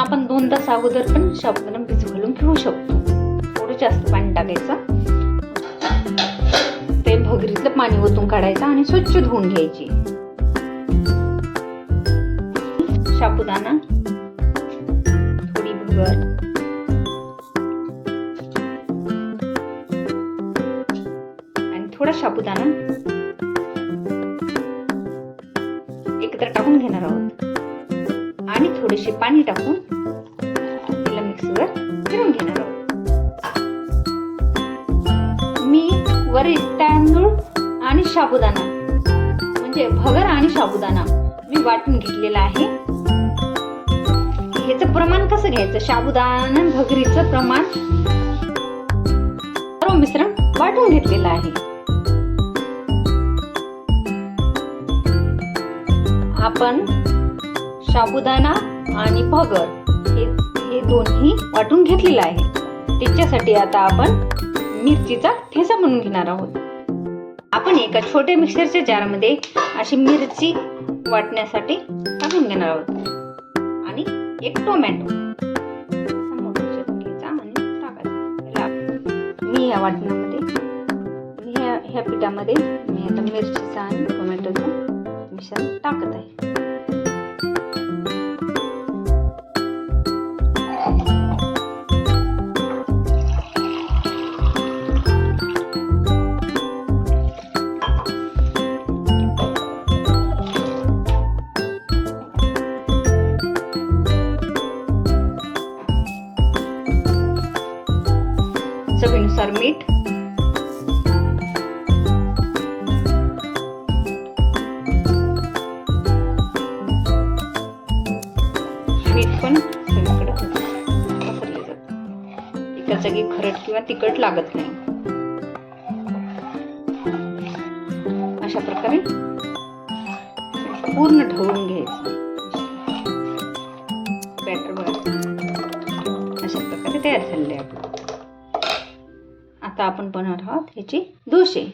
आपण 2 तास अगोदर पण साबुदाणा भिजू घालून ठेवू शकतो. थोडं जास्त पाणी टाकायचं, ते भगरीतलं पाणी ओतून काढायचं आणि स्वच्छ धुवून घ्यायची. साबुदाणा, थोडी भगर आणि थोडा साबुदाणा एकत्र टाकून घेणार आहोत आणि थोडेसे पाणी टाकून त्याला मिक्सरवर फिरवून घेणार आहोत. मी वरील तांदूळ आणि साबुदाणा म्हणजे भगर आणि साबुदाणा मी वाटून घेतलेला आहे. ह्याचं प्रमाण कसं घ्यायचं, साबुदाणा भगरीचं प्रमाण सर्व मिश्रण वाटून घेतलेलं आहे. आपण साबुदाणा आणि भगर हे दोन्ही वाटून घेतलेलं आहे. त्याच्यासाठी आता आपण मिरचीचा ठेचा बनवून घेणार आहोत. आपण एका छोट्या मिक्सरच्या जारमध्ये अशी मिरची वाटण्यासाठी टाकून घेणार आहोत आणि एक टोमॅटो घ्यायचा आणि टाकायचा. मी या वाटणामध्ये ह्या पिठामध्ये मी आता मिरचीचा आणि टोमॅटोचं मिश्रण टाकत आहे. चवीनुसार मीठ, मीठ पण सगळीकडे पसरले जातं. एका जागी खरट किंवा तिखट लागत नाही. अशा प्रकारे पूर्ण ढवळून घ्यायचं. बॅटर बघा अशा प्रकारे तयार झालेले आहे. आता आपण बनवणार आहोत ह्याचे डोसे.